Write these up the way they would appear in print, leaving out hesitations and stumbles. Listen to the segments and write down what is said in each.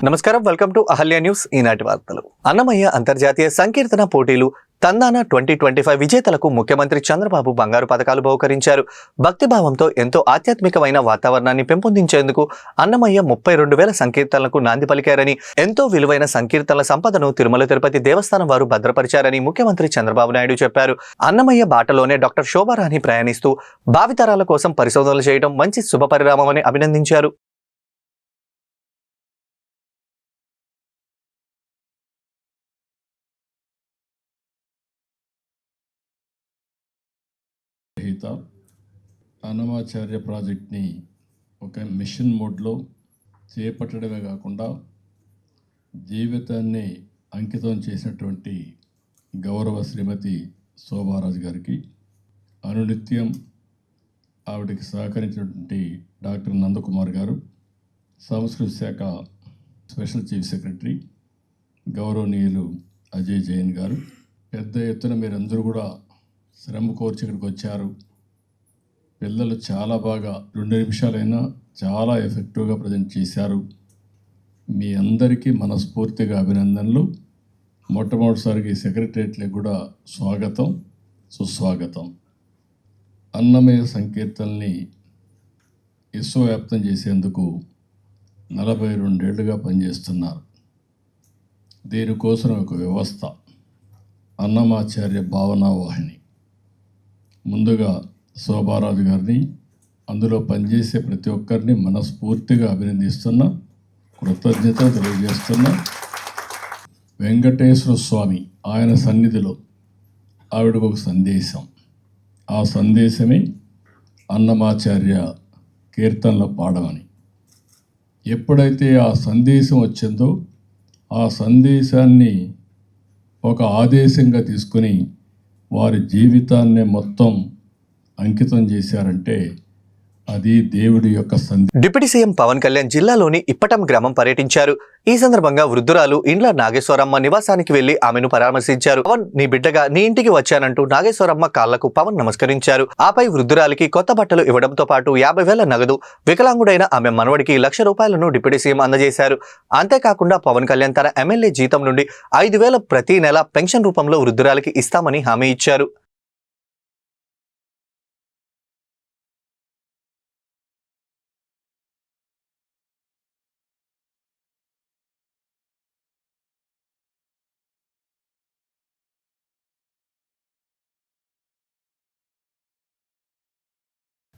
నమస్కారం, welcome to Ahalya news. ఈనాటి వార్తలు. అన్నమయ్య అంతర్జాతీయ సంకీర్తన పోటీలు తందాన 2025 విజేతలకు ముఖ్యమంత్రి చంద్రబాబు బంగారు పథకాలు బహుకరించారు. భక్తిభావంతో ఎంతో ఆధ్యాత్మికమైన వాతావరణాన్ని పెంపొందించేందుకు అన్నమయ్య 32,000 సంకీర్తనలకు నాంది పలికారని, ఎంతో విలువైన సంకీర్తనల సంపదను తిరుమల తిరుపతి దేవస్థానం వారు భద్రపరిచారని ముఖ్యమంత్రి చంద్రబాబు నాయుడు చెప్పారు. అన్నమయ్య బాటలోనే డాక్టర్ శోభారాణి ప్రయాణిస్తూ భావితరాల కోసం పరిశోధనలు చేయడం మంచి శుభపరిణామమని అభినందించారు. అన్నమాచార్య ప్రాజెక్ట్ని ఒక మిషన్ మోడ్లో చేపట్టడమే కాకుండా జీవితాన్ని అంకితం చేసినటువంటి గౌరవ శ్రీమతి శోభారాజు గారికి, అనునిత్యం ఆవిడకి సహకరించినటువంటి డాక్టర్ నందకుమార్ గారు, సంస్కృతి శాఖ స్పెషల్ చీఫ్ సెక్రటరీ గౌరవనీయులు అజయ్ జైన్ గారు, పెద్ద ఎత్తున మీరందరూ కూడా శ్రమ కోర్చి ఇక్కడికి వచ్చారు. పిల్లలు చాలా బాగా 2 నిమిషాలైనా చాలా ఎఫెక్టివ్గా ప్రజెంట్ చేశారు. మీ అందరికీ మనస్ఫూర్తిగా అభినందనలు. మొట్టమొదటిసారికి సెక్రటరియట్లకు కూడా స్వాగతం, సుస్వాగతం. అన్నమయ్య సంకీర్తనల్ని విశ్వవ్యాప్తం చేసేందుకు 42 ఏళ్లుగా పనిచేస్తున్నారు. దీనికోసం ఒక వ్యవస్థ, అన్నమాచార్య భావనావాహిని. ముందుగా శోభారాజు గారిని, అందులో పనిచేసే ప్రతి ఒక్కరిని మనస్ఫూర్తిగా అభినందిస్తున్నా, కృతజ్ఞతలు తెలియజేస్తున్నా. వెంకటేశ్వర స్వామి ఆయన సన్నిధిలో ఆవిడకు ఒక సందేశం, ఆ సందేశమే అన్నమాచార్య కీర్తనలో పాడమని. ఎప్పుడైతే ఆ సందేశం వచ్చిందో ఆ సందేశాన్ని ఒక ఆదేశంగా తీసుకుని వారి జీవితాన్ని మొత్తం అంకితం చేశారంటే అది దేవుడి యొక్క డిప్యూటీ సీఎం పవన్ కళ్యాణ్ జిల్లాలోని ఇప్పటం గ్రామం పర్యటించారు. ఈ సందర్భంగా వృద్ధురాలు ఇండ్ల నాగేశ్వరమ్మ నివాసానికి వెళ్లి ఆమెను పరామర్శించారు. పవన్, నీ బిడ్డగా నీ ఇంటికి వచ్చానంటూ నాగేశ్వరమ్మ కాళ్లకు పవన్ నమస్కరించారు. ఆపై వృద్ధురాలికి కొత్త బట్టలు ఇవ్వడంతో పాటు 50,000 నగదు, వికలాంగుడైన ఆమె మనవడికి 1,00,000 రూపాయలను డిప్యూటీ సీఎం అందజేశారు. అంతేకాకుండా పవన్ కళ్యాణ్ తన ఎమ్మెల్యే జీతం నుండి 5,000 ప్రతి నెల పెన్షన్ రూపంలో వృద్ధురాలికి ఇస్తామని హామీ ఇచ్చారు.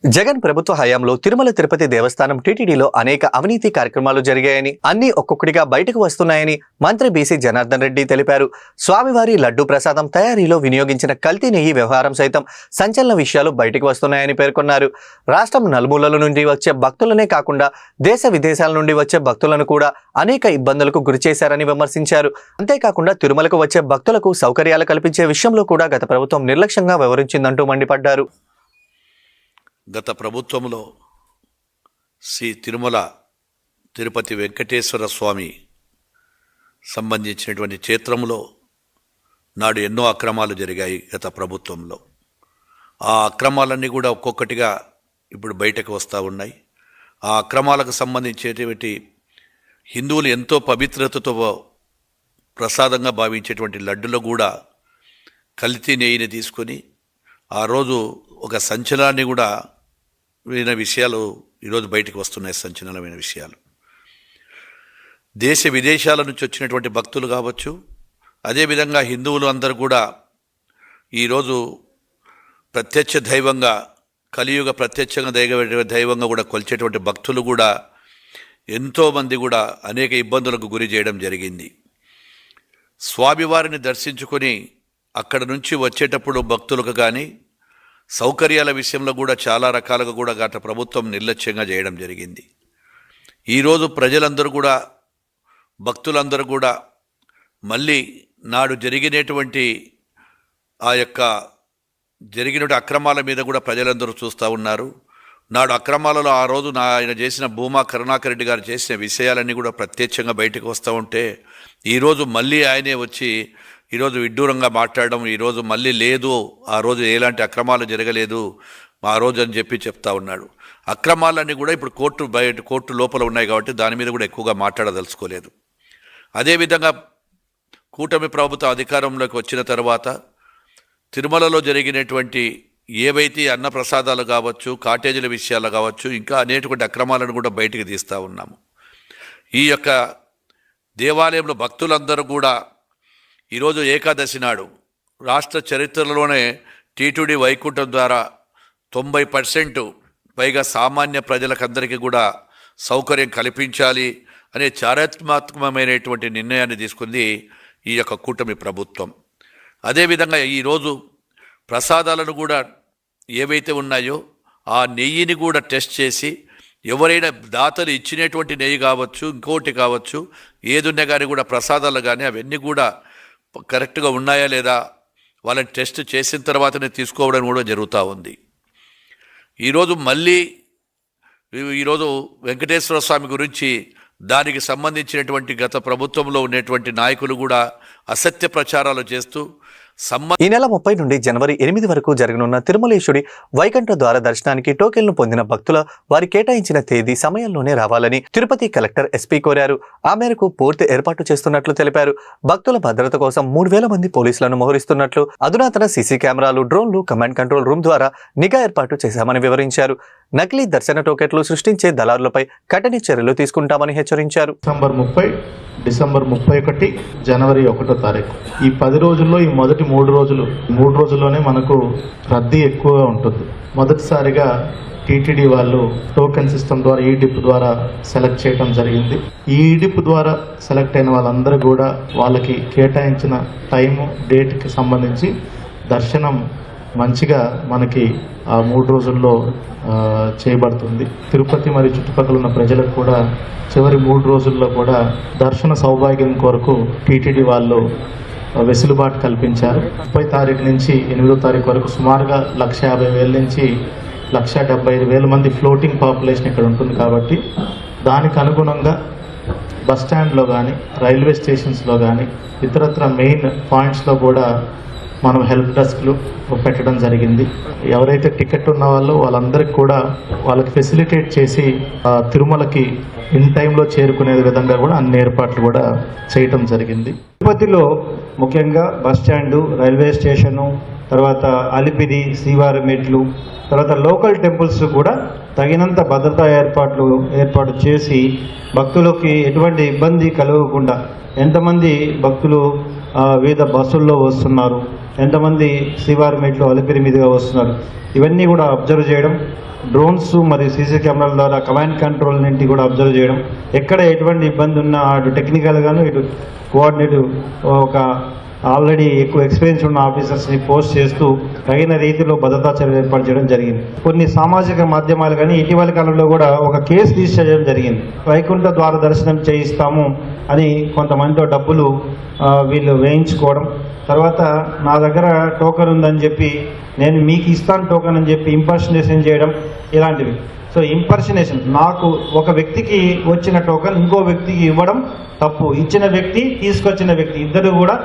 జగన్ ప్రభుత్వ హయాంలో తిరుమల తిరుపతి దేవస్థానం టీటీడీలో అనేక అవినీతి కార్యక్రమాలు జరిగాయని, అన్ని ఒక్కొక్కటిగా బయటకు వస్తున్నాయని మంత్రి బీసీ జనార్దన్ రెడ్డి తెలిపారు. స్వామివారి లడ్డూ ప్రసాదం తయారీలో వినియోగించిన కల్తీ నెయ్యి వ్యవహారం సైతం సంచలన విషయాలు బయటకు వస్తున్నాయని పేర్కొన్నారు. రాష్ట్రం నలుమూలల నుండి వచ్చే భక్తులనే కాకుండా దేశ విదేశాల నుండి వచ్చే భక్తులను కూడా అనేక ఇబ్బందులకు గురిచేశారని విమర్శించారు. అంతేకాకుండా తిరుమలకు వచ్చే భక్తులకు సౌకర్యాలు కల్పించే విషయంలో కూడా గత ప్రభుత్వం నిర్లక్ష్యంగా వ్యవహరించిందంటూ మండిపడ్డారు. గత ప్రభుత్వంలో శ్రీ తిరుమల తిరుపతి వెంకటేశ్వర స్వామి సంబంధించినటువంటి క్షేత్రంలో నాడు ఎన్నో అక్రమాలు జరిగాయి గత ప్రభుత్వంలో. ఆ అక్రమాలన్నీ కూడా ఒక్కొక్కటిగా ఇప్పుడు బయటకు వస్తూ ఉన్నాయి. ఆ అక్రమాలకు సంబంధించేటువంటి హిందువులు ఎంతో పవిత్రతతో ప్రసాదంగా భావించేటువంటి లడ్డులో కూడా కల్తీ నెయ్యిని తీసుకొని ఆ రోజు ఒక సంచలనాన్ని కూడా విషయాలు ఈరోజు బయటకు వస్తున్నాయి. సంచలనమైన విషయాలు. దేశ విదేశాల నుంచి వచ్చినటువంటి భక్తులు కావచ్చు, అదేవిధంగా హిందువులు అందరూ కూడా ఈరోజు ప్రత్యక్ష దైవంగా, కలియుగ ప్రత్యక్షంగా దైవంగా కూడా కొలిచేటువంటి భక్తులు కూడా ఎంతోమంది కూడా అనేక ఇబ్బందులకు గురి చేయడం జరిగింది. స్వామివారిని దర్శించుకొని అక్కడ నుంచి వచ్చేటప్పుడు భక్తులకు కానీ సౌకర్యాల విషయంలో కూడా చాలా రకాలుగా కూడా గత ప్రభుత్వం నిర్లక్ష్యంగా చేయడం జరిగింది. ఈరోజు ప్రజలందరూ కూడా, భక్తులందరూ కూడా మళ్ళీ నాడు జరిగినటువంటి అక్రమాల మీద కూడా ప్రజలందరూ చూస్తూ ఉన్నారు. నాడు అక్రమాలలో ఆ రోజు ఆయన చేసిన భూమా కరుణాకర్ రెడ్డి గారు చేసిన విషయాలన్నీ కూడా ప్రత్యక్షంగా బయటకు వస్తూ ఉంటే ఈరోజు మళ్ళీ ఆయనే వచ్చి ఈరోజు విడ్డూరంగా మాట్లాడడం, ఈరోజు మళ్ళీ లేదు, ఆ రోజు ఎలాంటి అక్రమాలు జరగలేదు, ఆ రోజు అని చెప్పి చెప్తా ఉన్నాడు. అక్రమాలన్నీ కూడా ఇప్పుడు కోర్టు లోపల ఉన్నాయి కాబట్టి దాని మీద కూడా ఎక్కువగా మాట్లాడదలుచుకోలేదు. అదేవిధంగా కూటమి ప్రభుత్వం అధికారంలోకి వచ్చిన తర్వాత తిరుమలలో జరిగినటువంటి ఏవైతే అన్నప్రసాదాలు కావచ్చు, కాటేజీల విషయాలు కావచ్చు, ఇంకా అనేటువంటి అక్రమాలను కూడా బయటికి తీస్తూ ఉన్నాము. ఈ యొక్క దేవాలయంలో భక్తులందరూ కూడా ఈరోజు ఏకాదశి నాడు రాష్ట్ర చరిత్రలోనే టీటీడీ వైకుంఠం ద్వారా 90% పైగా సామాన్య ప్రజలకందరికీ కూడా సౌకర్యం కల్పించాలి అనే చారిత్రాత్మకమైనటువంటి నిర్ణయాన్ని తీసుకుంది ఈ యొక్క కూటమి ప్రభుత్వం. అదేవిధంగా ఈరోజు ప్రసాదాలను కూడా ఏవైతే ఉన్నాయో ఆ నెయ్యిని కూడా టెస్ట్ చేసి ఎవరైనా దాతలు ఇచ్చినటువంటి నెయ్యి కావచ్చు, ఇంకోటి కావచ్చు, ఏదున్నా కానీ కూడా ప్రసాదాలు కానీ అవన్నీ కూడా కరెక్ట్గా ఉన్నాయా లేదా వాళ్ళని టెస్ట్ చేసిన తర్వాతనే తీసుకోవడం కూడా జరుగుతూ ఉంది. ఈరోజు వెంకటేశ్వర స్వామి గురించి దానికి సంబంధించినటువంటి గత ప్రభుత్వంలో ఉన్నటువంటి నాయకులు కూడా అసత్య ప్రచారాలు చేస్తూ ఈ నెల 30 నుండి జనవరి 8 వరకు జరగనున్న తిరుమలేశుడి వైకుంఠ ద్వార దర్శనానికి టోకెన్లు పొందిన భక్తుల వారి కేటాయించిన తేదీ సమయంలోనే రావాలని తిరుపతి కలెక్టర్ ఎస్పీ కోరారు. ఆ మేరకు పూర్తి ఏర్పాటు చేస్తున్నట్లు తెలిపారు. భక్తుల భద్రత కోసం 3000 మంది పోలీసులను మోహరిస్తున్నట్లు, అధునాతన సీసీ కెమెరాలు, డ్రోన్లు, కమాండ్ కంట్రోల్ రూమ్ ద్వారా నిఘా ఏర్పాటు చేశామని వివరించారు. నకిలీ దర్శన టోకెట్లు సృష్టించే దళారులపై కఠిన చర్యలు తీసుకుంటామని హెచ్చరించారు. డిసెంబర్ 31, జనవరి 1వ తారీఖు ఈ 10 రోజుల్లో ఈ మొదటి 3 రోజుల్లోనే మనకు రద్దీ ఎక్కువగా ఉంటుంది. మొదటిసారిగా టీటీడీ వాళ్ళు టోకెన్ సిస్టమ్ ద్వారా ఈడిప్ ద్వారా సెలెక్ట్ చేయడం జరిగింది. ఈ ఈడిప్ ద్వారా సెలెక్ట్ అయిన వాళ్ళందరూ కూడా వాళ్ళకి కేటాయించిన టైము, డేట్కి సంబంధించి దర్శనం మంచిగా మనకి ఆ 3 రోజుల్లో చేయబడుతుంది. తిరుపతి మరియు చుట్టుపక్కల ఉన్న ప్రజలకు కూడా చివరి 3 రోజుల్లో కూడా దర్శన సౌభాగ్యం కొరకు టీటీడీ వాళ్ళు వెసులుబాటు కల్పించారు. 30 తారీఖు నుంచి 8వ తారీఖు వరకు సుమారుగా 150,000 నుంచి 175,000 మంది ఫ్లోటింగ్ పాపులేషన్ ఇక్కడ ఉంటుంది. కాబట్టి దానికి అనుగుణంగా బస్ స్టాండ్లో కానీ, రైల్వే స్టేషన్స్లో కానీ, ఇతరత్ర మెయిన్ పాయింట్స్లో కూడా మనం హెల్ప్ డెస్క్లు పెట్టడం జరిగింది. ఎవరైతే టికెట్ ఉన్న వాళ్ళందరికీ కూడా వాళ్ళకి ఫెసిలిటేట్ చేసి తిరుమలకి ఇన్ టైంలో చేరుకునే విధంగా కూడా అన్ని ఏర్పాట్లు కూడా చేయటం జరిగింది. తిరుపతిలో ముఖ్యంగా బస్ స్టాండు, రైల్వే స్టేషను, తర్వాత అలిపిరి, శ్రీవారి మెట్లు, తర్వాత లోకల్ టెంపుల్స్ కూడా తగినంత భద్రతా ఏర్పాటు చేసి భక్తులకి ఎటువంటి ఇబ్బంది కలగకుండా, ఎంతమంది భక్తులు వివిధ బస్సుల్లో వస్తున్నారు, ఎంతమంది శ్రీవారి మెట్లు, అలిపిరి మీదుగా వస్తున్నారు, ఇవన్నీ కూడా అబ్జర్వ్ చేయడం, డ్రోన్స్ మరియు సీసీ కెమెరాల ద్వారా కమాండ్ కంట్రోల్ నుండి కూడా అబ్జర్వ్ చేయడం, ఎక్కడ ఎటువంటి ఇబ్బంది ఉన్నా అటు టెక్నికల్గాను ఇటు కోఆర్డినేటివ్ ఒక ఆల్రెడీ ఎక్కువ ఎక్స్పీరియన్స్ ఉన్న ఆఫీసర్స్ని పోస్ట్ చేస్తూ తగిన రీతిలో భద్రతా చర్యలు ఏర్పాటు చేయడం జరిగింది. కొన్ని సామాజిక మాధ్యమాలు కానీ ఇటీవల కాలంలో కూడా ఒక కేసు రిజిస్టర్ చేయడం జరిగింది. వైకుంఠ ద్వార దర్శనం చేయిస్తాము అని కొంతమందితో డబ్బులు వీళ్ళు వేయించుకోవడం, తర్వాత నా దగ్గర టోకెన్ ఉందని చెప్పి నేను మీకు ఇస్తాను టోకెన్ అని చెప్పి ఇంపర్సనేషన్ చేయడం, ఇలాంటివి. సో ఇంపర్సనేషన్, నాకు ఒక వ్యక్తికి వచ్చిన టోకెన్ ఇంకో వ్యక్తికి ఇవ్వడం తప్పు. ఇచ్చిన వ్యక్తి, తీసుకొచ్చిన వ్యక్తి ఇద్దరు కూడా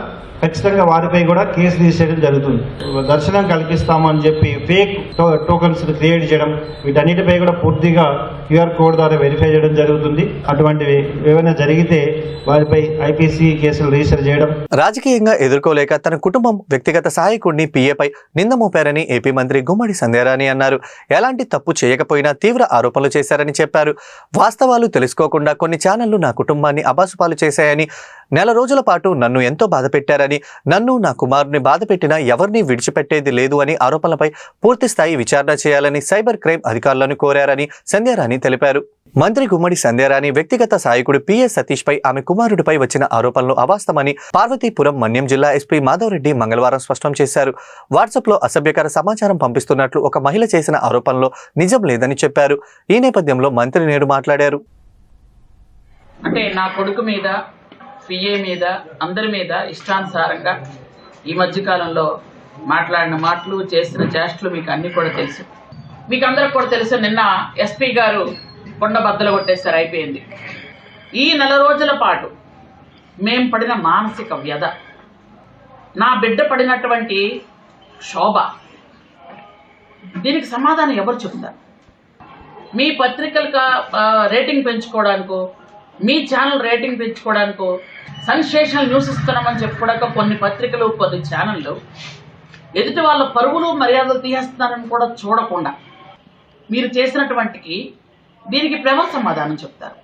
ఖచ్చితంగా వారిపై కూడా కేసు తీసేయడం జరుగుతుంది. దర్శనం కల్పిస్తామని చెప్పి ఫేక్ టోకన్స్ క్రియేట్ చేయడం, వీటన్నిటిపై కూడా పూర్తిగా క్యూఆర్ కోడ్ ద్వారా వెరిఫై చేయడం జరుగుతుంది. అటువంటివి ఏమైనా జరిగితే వారిపై ఐపీసీ కేసులు రిజిస్టర్ చేయడం. రాజకీయంగా ఎదుర్కోలేక తన కుటుంబం వ్యక్తిగత సహాయకుడిని పీఏపై నింద మోపారని ఏపీ మంత్రి గుమ్మడి సంధ్యారాణి అన్నారు. ఎలాంటి తప్పు చేయకపోయినా తీవ్ర ఆరోపణలు చేశారని చెప్పారు. వాస్తవాలు తెలుసుకోకుండా కొన్ని ఛానళ్లు నా కుటుంబాన్ని అబాసుపాలు చేశాయని, నెల రోజుల పాటు నన్ను ఎంతో బాధ పెట్టారని, నన్ను నా కుమారుని బాధ పెట్టినా ఎవరిని విడిచిపెట్టేది లేదు అని ఆరోపణలపై పూర్తి స్థాయి విచారణ చేయాలని సైబర్ క్రైమ్ అధికారులను కోరారని సంధ్యారాణి తెలిపారు. మంత్రి గుమ్మడి సంధ్యారాణి వ్యక్తిగత సహాయకుడు పిఎస్ సతీష్ పై ఆమె కుమారుడిపై వచ్చిన ఆరోపణలు అవాస్తవమని పార్వతీపురం మన్యం జిల్లా ఎస్పీ మాధవరెడ్డి మంగళవారం స్పష్టం చేశారు. వాట్సాప్ లో అసభ్యకర సమాచారం పంపిస్తున్నట్లు ఒక మహిళ చేసిన ఆరోపణలో నిజం లేదని చెప్పారు. ఈ నేపథ్యంలో మంత్రి నేడు మాట్లాడారు. అంటే నా కొడుకు మీద, పిఏ మీద, అందరి మీద ఇష్టానుసారంగా ఈ మధ్యకాలంలో మాట్లాడిన మాటలు, చేసిన చేష్టలు మీకు అన్నీ కూడా తెలుసు. మీకు అందరికి కూడా తెలుసు. నిన్న ఎస్పీ గారు కొండ బద్దలు కొట్టేస్తారు, అయిపోయింది. ఈ నెల రోజుల పాటు మేం పడిన మానసిక వ్యధ, నా బిడ్డ పడినటువంటి శోభ, దీనికి సమాధానం ఎవరు చెప్తారు? మీ పత్రికలకు రేటింగ్ పెంచుకోవడానికో, మీ ఛానల్ రేటింగ్ పెంచుకోవడానికో, సెన్సేషనల్ న్యూస్ ఇస్తున్నామని చెప్పుకోవడానికి కొన్ని పత్రికలు, కొన్ని ఛానళ్ళు ఎదుటి వాళ్ళ పరువులు మర్యాదలు తీసేస్తున్నారని కూడా చూడకుండా మీరు చేసినటువంటికి దీనికి ప్రేమ సమాధానం చెప్తారు.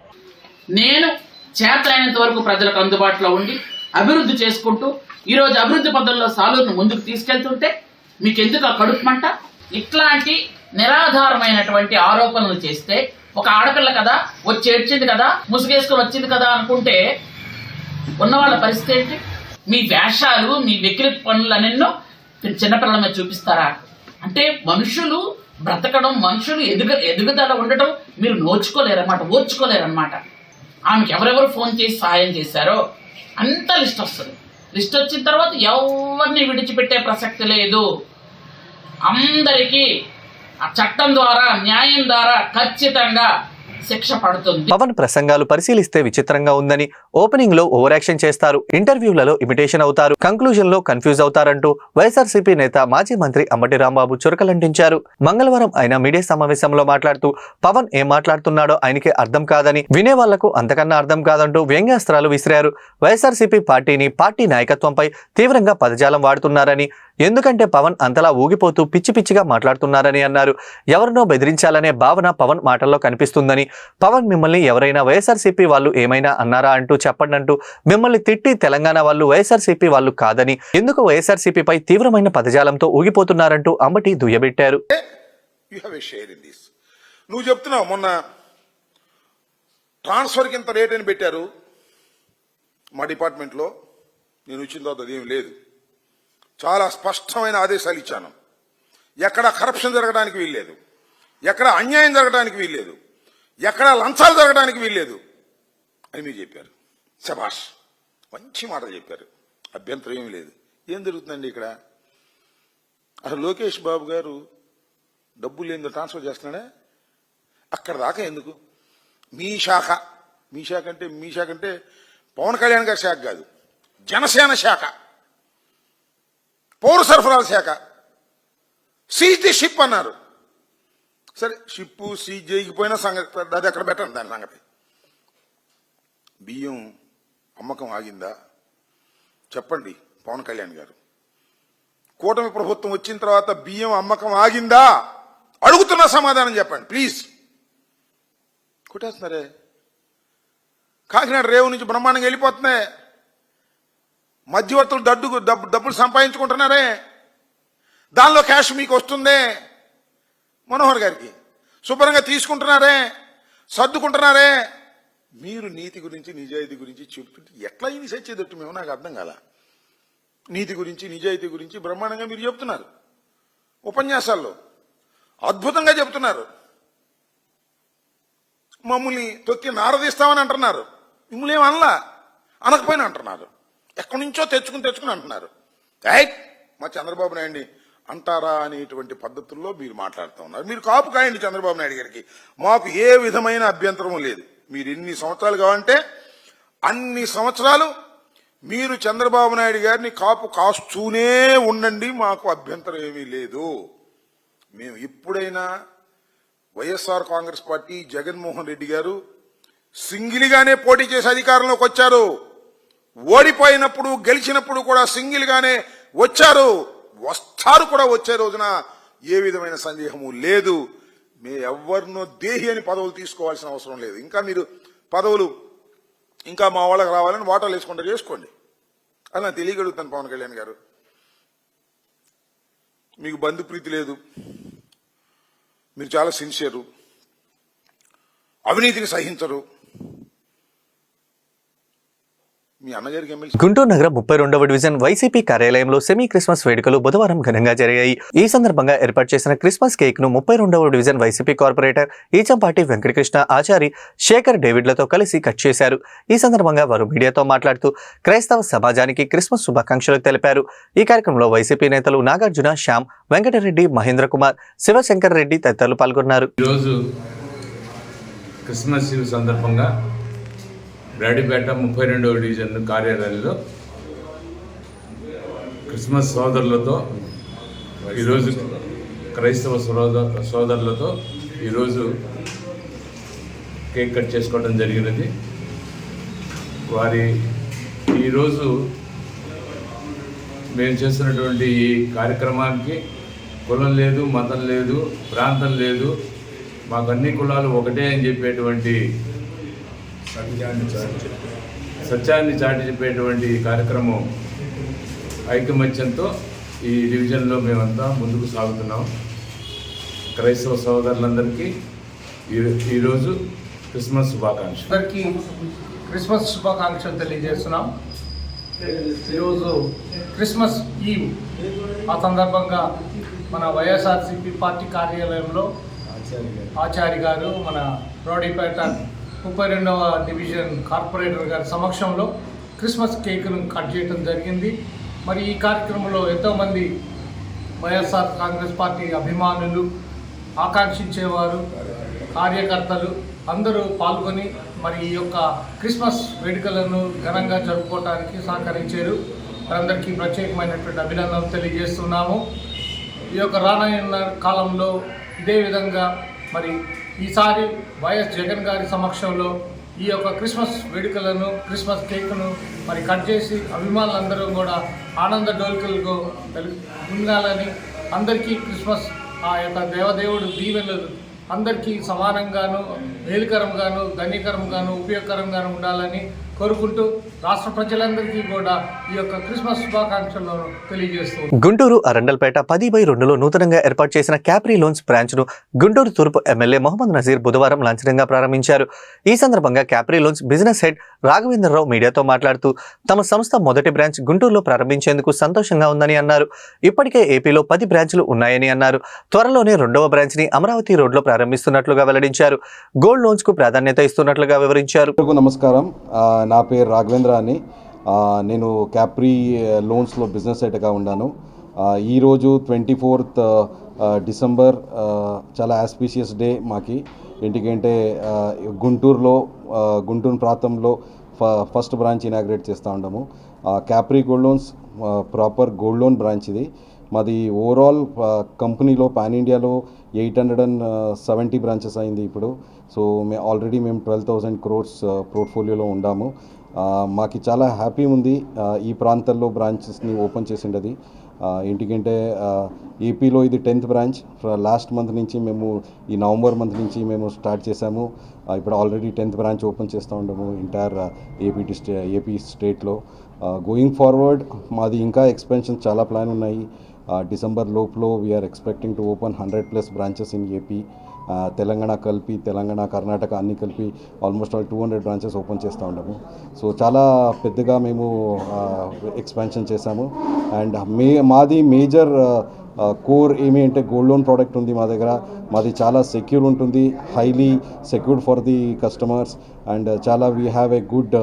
నేను చేతనైనంత వరకు ప్రజలకు అందుబాటులో ఉండి అభివృద్ధి చేసుకుంటూ ఈరోజు అభివృద్ధి పదంలో సాలూరును ముందుకు తీసుకెళ్తుంటే మీకు ఎందుకు ఆ కడుపుమంట? ఇట్లాంటి నిరాధారమైనటువంటి ఆరోపణలు చేస్తే ఒక ఆడపిల్ల కదా, వచ్చి ఏడ్చింది కదా, ముసుగేసుకొని వచ్చింది కదా అనుకుంటే ఉన్న వాళ్ళ పరిస్థితి ఏంటి? మీ వేషాలు, మీ వెకిలి పనులనెన్నో చిన్నపిల్లల మీద చూపిస్తారా? అంటే మనుషులు బ్రతకడం, మనుషులు ఎదుగుదల ఉండటం మీరు ఓర్చుకోలేరన్నమాట. ఆమెకి ఎవరెవరు ఫోన్ చేసి సహాయం చేశారో అంతా లిస్ట్ వస్తుంది. లిస్ట్ వచ్చిన తర్వాత ఎవరిని విడిచిపెట్టే ప్రసక్తి లేదు. అందరికీ ఆ చట్టం ద్వారా, న్యాయం ద్వారా ఖచ్చితంగా శిక్ష పడుతుంది. పవన్ ప్రసంగాలు పరిశీలిస్తే విచిత్రంగా ఉందని, ఓపెనింగ్ లో ఓవర్ యాక్షన్ చేస్తారు, ఇంటర్వ్యూలలో ఇమిటేషన్ అవుతారు, కంక్లూజన్ లో కన్ఫ్యూజ్ అవుతారంటూ వైఎస్ఆర్సీపీ నేత మాజీ మంత్రి అంబటి రాంబాబు చురకలంటించారు. మంగళవారం ఆయన మీడియా సమావేశంలో మాట్లాడుతూ పవన్ ఏం మాట్లాడుతున్నాడో ఆయనకే అర్థం కాదని, వినే వాళ్లకు అంతకన్నా అర్థం కాదంటూ వ్యంగ్యాస్త్రాలు విసిరారు. వైఎస్ఆర్సీపీ పార్టీని, పార్టీ నాయకత్వంపై తీవ్రంగా పదజాలం వాడుతున్నారని, ఎందుకంటే పవన్ అంతలా ఊగిపోతూ పిచ్చి పిచ్చిగా మాట్లాడుతున్నారని అన్నారు. ఎవరినో బెదిరించాలనే భావన పవన్ మాటల్లో కనిపిస్తుందని, పవన్ మిమ్మల్ని ఎవరైనా వైఎస్ఆర్సీపీ వాళ్ళు ఏమైనా అన్నారా అంటూ చెప్పండి అంటూ మిమ్మల్ని తిట్టి తెలంగాణ వాళ్ళు వైఎస్ఆర్సీపీ వాళ్ళు కాదని, ఎందుకు వైఎస్ఆర్సీపీపై తీవ్రమైన పదజాలంతో ఊగిపోతున్నారంటూ అంబటి దుయ్యబెట్టారు. నువ్వు చెప్తున్నావు మొన్న ట్రాన్స్ఫర్కి ఇంత రేట్ అని పెట్టారు మా డిపార్ట్మెంట్లో, నేను వచ్చిన తర్వాత అదేం లేదు. చాలా స్పష్టమైన ఆదేశాలు ఇచ్చాను. ఎక్కడ కరప్షన్ జరగడానికి వీల్లేదు, ఎక్కడ అన్యాయం జరగడానికి వీల్లేదు, ఎక్కడ లంచాలు జరగడానికి వీల్లేదు అని మీరు చెప్పారు. శభాష్, మంచి మాటలు చెప్పారు, అభ్యంతరం ఏమీ లేదు. ఏం జరుగుతుందండి ఇక్కడ? అసలు లోకేష్ బాబు గారు డబ్బులు ఏందో ట్రాన్స్ఫర్ చేస్తున్నాడా? అక్కడ దాకా ఎందుకు? మీ శాఖ అంటే పవన్ కళ్యాణ్ గారి శాఖ కాదు, జనసేన శాఖ, పౌర సరఫరాల శాఖ. సీజ్ ది షిప్ అన్నారు. సరే, షిప్పు సీజ్ చేయకపోయినా సంగతి అది అక్కడ పెట్టండి. దాని సంగతి బియ్యం అమ్మకం ఆగిందా చెప్పండి పవన్ కళ్యాణ్ గారు. కూటమి ప్రభుత్వం వచ్చిన తర్వాత బియ్యం అమ్మకం ఆగిందా అడుగుతున్న సమాధానం చెప్పండి ప్లీజ్. కొట్టేస్తున్నారే, కాకినాడ రేవు నుంచి బ్రహ్మాండంగా వెళ్ళిపోతున్నాయి. మధ్యవర్తులు డబ్బులు సంపాదించుకుంటున్నారే, దానిలో క్యాష్ మీకు వస్తుందే. మనోహర్ గారికి శుభ్రంగా తీసుకుంటున్నారే, సర్దుకుంటున్నారే. మీరు నీతి గురించి, నిజాయితీ గురించి చెప్తుంటే ఎట్లా ఇది సచ్చేదట్టు మేము నాకు అర్థం కాల. నీతి గురించి, నిజాయితీ గురించి బ్రహ్మాండంగా మీరు చెప్తున్నారు, ఉపన్యాసాల్లో అద్భుతంగా చెప్తున్నారు. మమ్మల్ని తొక్కి నారదీస్తామని అంటున్నారు. మిమ్మల్ని ఏం అనకపోయినా అంటున్నారు. ఎక్కడి నుంచో తెచ్చుకుని అంటున్నారు. మా చంద్రబాబు నాయుడిని అంటారా అనేటువంటి పద్ధతుల్లో మీరు మాట్లాడుతూ ఉన్నారు. మీరు కాపు కాయండి చంద్రబాబు నాయుడు గారికి, మాకు ఏ విధమైన అభ్యంతరం లేదు. మీరు ఎన్ని సంవత్సరాలు కావాలంటే అన్ని సంవత్సరాలు మీరు చంద్రబాబు నాయుడు గారిని కాపు కాస్తూనే ఉండండి, మాకు అభ్యంతరం ఏమీ లేదు. మేము ఎప్పుడైనా వైఎస్ఆర్ కాంగ్రెస్ పార్టీ, జగన్మోహన్ రెడ్డి గారు సింగిల్గానే పోటీ చేసి అధికారంలోకి వచ్చారు. ఓడిపోయినప్పుడు, గెలిచినప్పుడు కూడా సింగిల్గానే వచ్చారు, వస్తారు కూడా. వచ్చే రోజున ఏ విధమైన సందేహము లేదు. మే ఎవరినో దేహి అని పదవులు తీసుకోవాల్సిన అవసరం లేదు. ఇంకా మీరు పదవులు ఇంకా మా వాళ్ళకి రావాలని వాటాలు వేసుకుంటే చేసుకోండి. అలా తెలియగలుగుతాను. పవన్ కళ్యాణ్ గారు, మీకు బంధుప్రీతి లేదు, మీరు చాలా సిన్సియరు, అవినీతిని సహించరు. మీ అన్నగారికి ఎమ్మెల్యే గుంటూరు నగరం 32వ డివిజన్ వైసీపీ కార్యాలయంలో సెమీ క్రిస్మస్ వేడుకలు బుధవారం ఘనంగా జరిగాయి. ఈ సందర్భంగా ఏర్పాటు చేసిన క్రిస్మస్ కేక్ ను 32వ డివిజన్ వైసీపీ కార్పొరేటర్ ఈచంపాటి వెంకటకృష్ణ ఆచారి, శేఖర్ డేవిడ్లతో కలిసి కట్ చేశారు. ఈ సందర్భంగా వారు మీడియాతో మాట్లాడుతూ క్రైస్తవ సమాజానికి క్రిస్మస్ శుభాకాంక్షలు తెలిపారు. ఈ కార్యక్రమంలో వైసీపీ నేతలు నాగార్జున, శ్యామ్, వెంకటరెడ్డి, మహేంద్ర కుమార్, శివశంకర్ రెడ్డి తదితరులు పాల్గొన్నారు. ఈరోజు క్రిస్మస్ సందర్భంగా బ్రాడీపేట 32వ డివిజన్ కార్యాలయంలో క్రిస్మస్ సోదరులతో ఈరోజు క్రైస్తవ సోదరులతో ఈరోజు కేక్ కట్ చేసుకోవడం జరిగినది. ఈరోజు మేము చేస్తున్నటువంటి ఈ కార్యక్రమానికి కులం లేదు, మతం లేదు, ప్రాంతం లేదు, మాకు అన్ని కులాలు ఒకటే అని చెప్పేటువంటి సత్యాన్ని చాటి చెప్పేటువంటి కార్యక్రమం ఐకమత్యంతో ఈ డివిజన్లో మేమంతా ముందుకు సాగుతున్నాం. క్రైస్తవ సోదరులందరికీ ఈరోజు క్రిస్మస్ శుభాకాంక్షలు. అందరికీ క్రిస్మస్ శుభాకాంక్షలు తెలియజేస్తున్నాం. ఈరోజు క్రిస్మస్ ఈవ్. ఆ సందర్భంగా మన వైఎస్ఆర్సీపీ పార్టీ కార్యాలయంలో ఆచార్య గారు, మన రౌడీపేట 32వ డివిజన్ కార్పొరేటర్ గారి సమక్షంలో క్రిస్మస్ కేక్ను కట్ చేయడం జరిగింది. మరి ఈ కార్యక్రమంలో ఎంతోమంది వైఎస్ఆర్ కాంగ్రెస్ పార్టీ అభిమానులు, ఆకాంక్షించేవారు, కార్యకర్తలు అందరూ పాల్గొని మరి ఈ యొక్క క్రిస్మస్ వేడుకలను ఘనంగా జరుపుకోవడానికి సహకరించారు. వారందరికీ ప్రత్యేకమైనటువంటి అభినందనలు తెలియజేస్తున్నాము. ఈ యొక్క రానున్న కాలంలో ఇదే విధంగా మరి ఈసారి వైఎస్ జగన్ గారి సమక్షంలో ఈ యొక్క క్రిస్మస్ వేడుకలను, క్రిస్మస్ కేక్ను మరి కట్ చేసి అభిమానులందరూ కూడా ఆనంద డోల్కలకు ఉండాలని, అందరికీ క్రిస్మస్ ఆ యొక్క దేవదేవుడు దీవెనలు అందరికీ సమానంగాను, మేలుకరంగాను, ధన్యకరంగాను, ఉపయోగకరంగాను ఉండాలని కోరుకుంటూ రాష్ట్ర ప్రజలందరికీ కూడా ఈ యొక్క క్రిస్మస్ శుభాకాంక్షలను తెలియజేస్తూ గుంటూరు అరండల్పేట 10/2లో నూతనంగా ఏర్పాటు చేసిన క్యాప్రీ లోన్స్ బ్రాంచ్ను గుంటూరు తూర్పు ఎమ్మెల్యే మొహమ్మద్ నజీర్ బుధవారం లాంఛనంగా ప్రారంభించారు. ఈ సందర్భంగా capri loans business head Raghavendra Rao మీడియాతో మాట్లాడుతూ తమ సంస్థ మొదటి బ్రాంచ్ గుంటూరులో ప్రారంభించేందుకు సంతోషంగా ఉందని అన్నారు. ఇప్పటికే ఏపీలో 10 బ్రాంచ్లు ఉన్నాయని అన్నారు. త్వరలోనే 2వ బ్రాంచ్ని అమరావతి రోడ్లో ప్రారంభిస్తున్నట్లుగా వెల్లడించారు. గోల్డ్ లోన్స్ కు ప్రాధాన్యత ఇస్తున్నట్లుగా వివరించారు. నమస్కారం, నా పేరు రాఘవేంద్ర అని. నేను క్యాప్రీ లోన్స్లో బిజినెస్ హెడ్గా ఉన్నాను. ఈరోజు 24th డిసెంబర్ చాలా ఆస్పీషియస్ డే మాకి. ఎందుకంటే గుంటూరు ప్రాంతంలో ఫస్ట్ బ్రాంచ్ ఇనాగ్రేట్ చేస్తూ ఉన్నాము. Capri gold loans proper gold loan branch ఇది. మాది ఓవరాల్ కంపెనీలో పాన్ ఇండియాలో 870 బ్రాంచెస్ అయింది ఇప్పుడు. సో ఆల్రెడీ మేము 12,000 crores పోర్ట్ఫోలియోలో ఉండాము. మాకు చాలా హ్యాపీ ఉంది ఈ ప్రాంతాల్లో బ్రాంచెస్ని ఓపెన్ చేసిండది. ఎందుకంటే ఏపీలో ఇది 10th బ్రాంచ్. లాస్ట్ మంత్ నుంచి మేము ఈ నవంబర్ మంత్ నుంచి మేము స్టార్ట్ చేసాము. ఇప్పుడు ఆల్రెడీ 10th బ్రాంచ్ ఓపెన్ చేస్తూ ఉంటాము ఎంటైర్ ఏపీ స్టేట్లో. గోయింగ్ ఫార్వర్డ్ మాది ఇంకా ఎక్స్పెన్షన్ చాలా ప్లాన్ ఉన్నాయి. డిసెంబర్ లోపల we're expecting to open 100+ branches in AP. Telangana కలిపి, కర్ణాటక అన్నీ కలిపి ఆల్మోస్ట్ 200 బ్రాంచెస్ ఓపెన్ చేస్తూ ఉంటాము. సో చాలా పెద్దగా మేము ఎక్స్పాన్షన్ చేశాము. అండ్ మాది మేజర్ కోర్ ఏమి అంటే గోల్డ్ లోన్ ప్రోడక్ట్ ఉంది మా దగ్గర. మాది చాలా సెక్యూర్ ఉంటుంది, highly secured for the customers. And చాలా we have a good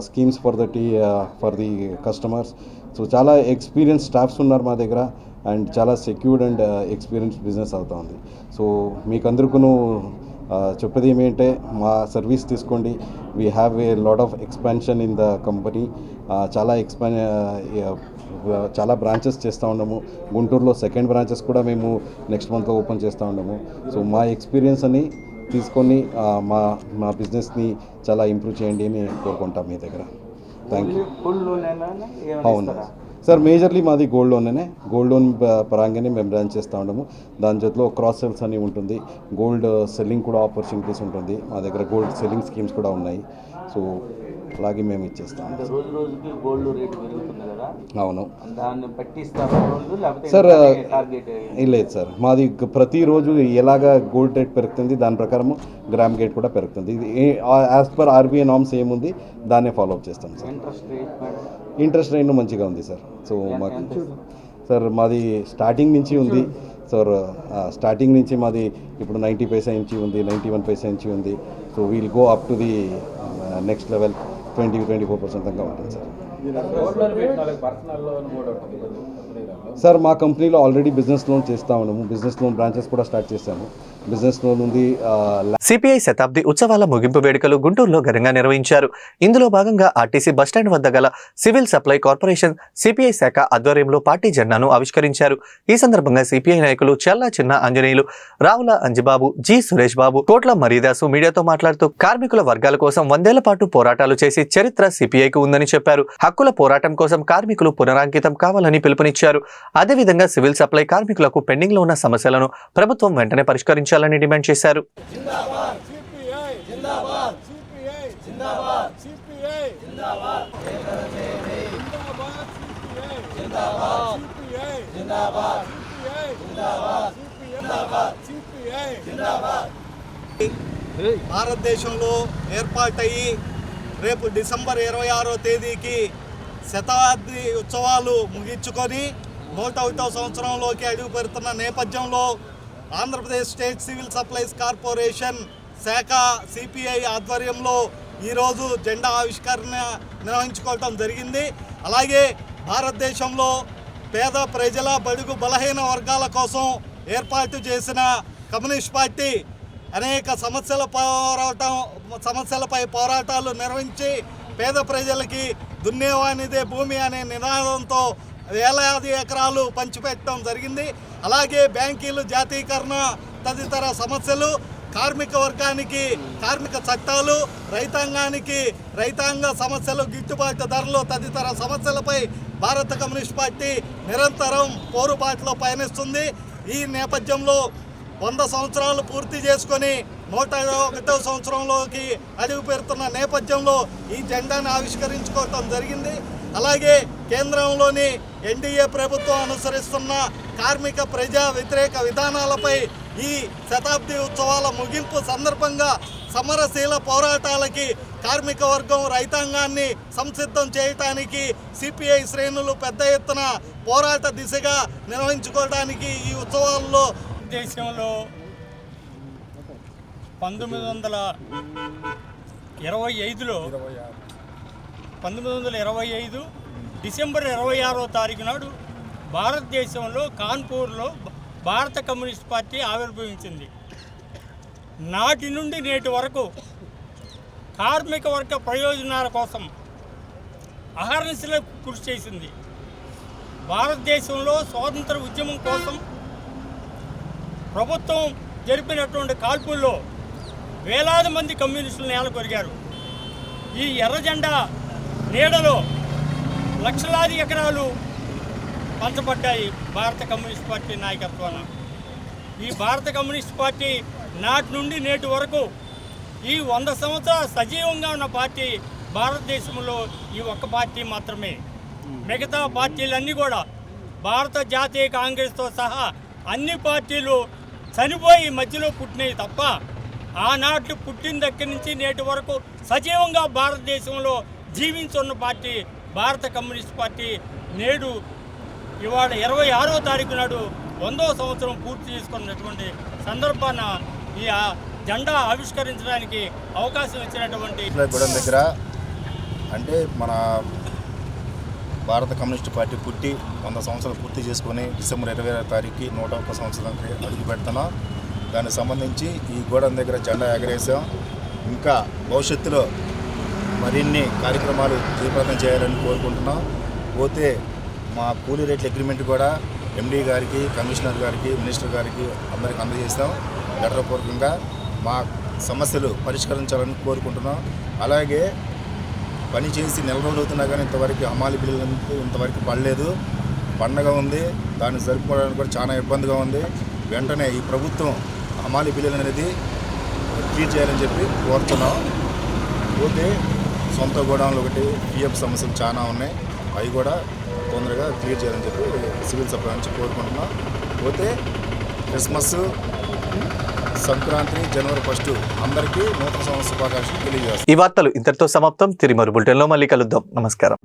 schemes for the customers. So చాలా ఎక్స్పీరియన్స్ స్టాఫ్స్ ఉన్నారు మా దగ్గర. అండ్ చాలా సెక్యూర్డ్ అండ్ ఎక్స్పీరియన్స్ బిజినెస్ అవుతా ఉంది. సో మీకు అందరికీ చెప్పేది ఏమంటే మా సర్వీస్ తీసుకోండి. We have a lot of expansion in the company. చాలా బ్రాంచెస్ చేస్తూ ఉన్నాము. గుంటూరులో 2nd బ్రాంచెస్ కూడా మేము నెక్స్ట్ మంత్లో ఓపెన్ చేస్తూ ఉన్నాము. సో మా ఎక్స్పీరియన్స్ అని తీసుకొని మా బిజినెస్ని చాలా ఇంప్రూవ్ చేయండి అని కోరుకుంటాం మీ దగ్గర. Thank you. అవును సార్, మేజర్లీ మాది గోల్డ్ లోన్ పరంగానే మేము రన్ చేస్తూ ఉంటాము. దాని జೊತೆలో క్రాస్ సెల్స్ అని ఉంటుంది. గోల్డ్ సెల్లింగ్ కూడా ఆపర్చునిటీస్ ఉంటుంది మా దగ్గర. గోల్డ్ సెల్లింగ్ స్కీమ్స్ కూడా ఉన్నాయి. సో అలాగే మేము ఇచ్చేస్తాం. రోజుకి గోల్డ్ రేట్ పెరుగుతుంది కదా, అవును. దాన్ని పట్టిస్తారా సార్? లేదు సార్, మాది ప్రతిరోజు ఎలాగా గోల్డ్ రేట్ పెరుగుతుంది దాని ప్రకారం గ్రామ్ రేట్ కూడా పెరుగుతుంది. ఇది యాజ్ పర్ ఆర్బీఐ నామ్స్ ఏముంది దాన్నే ఫాలో అప్ చేస్తాం సార్. ఇంట్రెస్ట్ రేట్ మంచిగా ఉంది సార్. సో మాకు సార్ మాది స్టార్టింగ్ నుంచి ఉంది సార్. స్టార్టింగ్ నుంచి మాది ఇప్పుడు 90 పైసా నుంచి ఉంది, 91 పైసా నుంచి ఉంది. So we'll go up to the next level 20-24% దాకా ఉంటుంది సార్. సార్ మా కంపెనీలో ఆల్రెడీ బిజినెస్ లోన్ చేస్తూ ఉన్నాము. బిజినెస్ లోన్ బ్రాంచెస్ కూడా స్టార్ట్ చేశాము. బిజినెస్ లోన్ ఉంది. సిపిఐ శతాబ్ది ఉత్సవాల ముగింపు వేడుకలు గుంటూరులో ఘనంగా నిర్వహించారు. ఇందులో భాగంగా ఆర్టీసీ బస్టాండ్ వద్ద గల సివిల్ సప్లై కార్పొరేషన్ సిపిఐ శాఖ ఆధ్వర్యంలో పార్టీ జెండాను ఆవిష్కరించారు. ఈ సందర్భంగా సిపిఐ నాయకులు చల్లా చిన్న ఆంజనేయులు, రావుల అంజిబాబు, జి సురేష్ బాబు, కోట్ల మరీదాసు మీడియాతో మాట్లాడుతూ కార్మికుల వర్గాల కోసం 100 ఏళ్ల పాటు పోరాటాలు చేసి చరిత్ర సిపిఐకు ఉందని చెప్పారు. హక్కుల పోరాటం కోసం కార్మికులు పునరాంకితం కావాలని పిలుపునిచ్చారు. అదేవిధంగా సివిల్ సప్లై కార్మికులకు పెండింగ్ లో ఉన్న సమస్యలను ప్రభుత్వం వెంటనే పరిష్కరించాలని డిమాండ్ చేశారు. భారతదేశంలో ఏర్పాటయ్యి రేపు డిసెంబర్ 26వ తేదీకి శతాబ్ది ఉత్సవాలు ముగించుకొని 101వ సంవత్సరంలోకి అడుగు పెడుతున్న నేపథ్యంలో Andhra Pradesh state civil supplies corporation శాఖ సిపిఐ ఆధ్వర్యంలో ఈరోజు జెండా ఆవిష్కరణ నిర్వహించుకోవటం జరిగింది. అలాగే భారతదేశంలో పేద ప్రజల బడుగు బలహీన వర్గాల కోసం ఏర్పాటు చేసిన కమ్యూనిస్ట్ పార్టీ అనేక సమస్యలపై పోరాటాలు నిర్వహించి పేద ప్రజలకి దున్నేవానిదే భూమి అనే నినాదంతో వేలాది ఎకరాలు పంచిపెట్టడం జరిగింది. అలాగే బ్యాంకీలు జాతీకరణ తదితర సమస్యలు, కార్మిక వర్గానికి కార్మిక చట్టాలు, రైతాంగానికి రైతాంగ సమస్యలు, గిట్టుబాటు ధరలు తదితర సమస్యలపై భారత కమ్యూనిస్ట్ పార్టీ నిరంతరం పోరుబాటులో పయనిస్తుంది. ఈ నేపథ్యంలో 100 సంవత్సరాలు పూర్తి చేసుకొని 101వ సంవత్సరంలోకి అడుగు పెడుతున్న నేపథ్యంలో ఈ జెండాను ఆవిష్కరించుకోవటం జరిగింది. అలాగే కేంద్రంలోని ఎన్డీఏ ప్రభుత్వం అనుసరిస్తున్న కార్మిక ప్రజా వ్యతిరేక విధానాలపై ఈ శతాబ్ది ఉత్సవాల ముగింపు సందర్భంగా సమరశీల పోరాటాలకి కార్మిక వర్గం రైతాంగాన్ని సంసిద్ధం చేయటానికి సిపిఐ శ్రేణులు పెద్ద ఎత్తున పోరాట దిశగా నిర్వహించుకోవడానికి ఈ ఉత్సవాల్లో దేశంలో 1925 డిసెంబర్ 26వ తారీఖు నాడు భారతదేశంలో కాన్పూర్లో భారత కమ్యూనిస్ట్ పార్టీ ఆవిర్భవించింది. నాటి నుండి నేటి వరకు కార్మిక వర్గ ప్రయోజనాల కోసం అహర్నిశలు కృషి చేసింది. భారతదేశంలో స్వాతంత్ర ఉద్యమం కోసం ప్రభుత్వం జరిపినటువంటి కాల్పుల్లో వేలాది మంది కమ్యూనిస్టులు నేలకొరిగారు. ఈ ఎర్ర జెండా నీడలో లక్షలాది ఎకరాలు పంచబడ్డాయి భారత కమ్యూనిస్ట్ పార్టీ నాయకత్వాన. ఈ భారత కమ్యూనిస్ట్ పార్టీ నాటి నుండి నేటి వరకు ఈ 100 సంవత్సరాలు సజీవంగా ఉన్న పార్టీ భారతదేశంలో ఈ ఒక్క పార్టీ మాత్రమే. మిగతా పార్టీలన్నీ కూడా భారత జాతీయ కాంగ్రెస్తో సహా అన్ని పార్టీలు చనిపోయి మధ్యలో పుట్టినవి తప్ప ఆనాటి పుట్టిన దగ్గర నుంచి నేటి వరకు సజీవంగా భారతదేశంలో జీవించున్న పార్టీ భారత కమ్యూనిస్ట్ పార్టీ. నేడు ఇవాళ 26వ తారీఖు నాడు 100వ సంవత్సరం పూర్తి చేసుకున్నటువంటి సందర్భాన ఈ జెండా ఆవిష్కరించడానికి అవకాశం ఇచ్చినటువంటి గూడెం దగ్గర అంటే మన భారత కమ్యూనిస్ట్ పార్టీ పుట్టి 100 సంవత్సరాలు పూర్తి చేసుకొని డిసెంబర్ 26వ తారీఖుకి 101వ సంవత్సరానికి అడుగు పెడుతున్నాం. దానికి సంబంధించి ఈ గూడెం దగ్గర జెండా ఎగరేసాం. ఇంకా భవిష్యత్తులో మరిన్ని కార్యక్రమాలు జయప్రదం చేయాలని కోరుకుంటున్నాం. పోతే మా కూలీ రేట్ల అగ్రిమెంట్ కూడా ఎండీ గారికి, కమిషనర్ గారికి, మినిస్టర్ గారికి అందరికి అందజేస్తాం. లెటర్పూర్వకంగా మా సమస్యలు పరిష్కరించాలని కోరుకుంటున్నాం. అలాగే పని చేసి నెల రోజులు అవుతున్నా కానీ ఇంతవరకు హమాలి బిల్లులు ఇంతవరకు పడలేదు. పండగ ఉంది, దాన్ని జరుపుకోవడానికి కూడా చాలా ఇబ్బందిగా ఉంది. వెంటనే ఈ ప్రభుత్వం హమాలి బిల్లులు అనేది క్లియర్ చేయాలని చెప్పి కోరుతున్నాం. పోతే సొంత గోడౌన్లు ఒకటి పిఎఫ్ సమస్యలు చాలా ఉన్నాయి, అవి కూడా తొందరగా క్లియర్ చేయాలని చెప్పి సివిల్ సప్లై నుంచి కోరుకుంటున్నాం. పోతే క్రిస్మస్, సంక్రాంతి, జనవరి 1 అందరికీ నూతన సంవత్సర శుభాకాంక్షలు తెలియజేస్తాం. ఈ వార్తలు ఇంతటితో సమాప్తం. తిరిగి మరో బులెటిన్లో మళ్ళీ కలుద్దాం. నమస్కారం.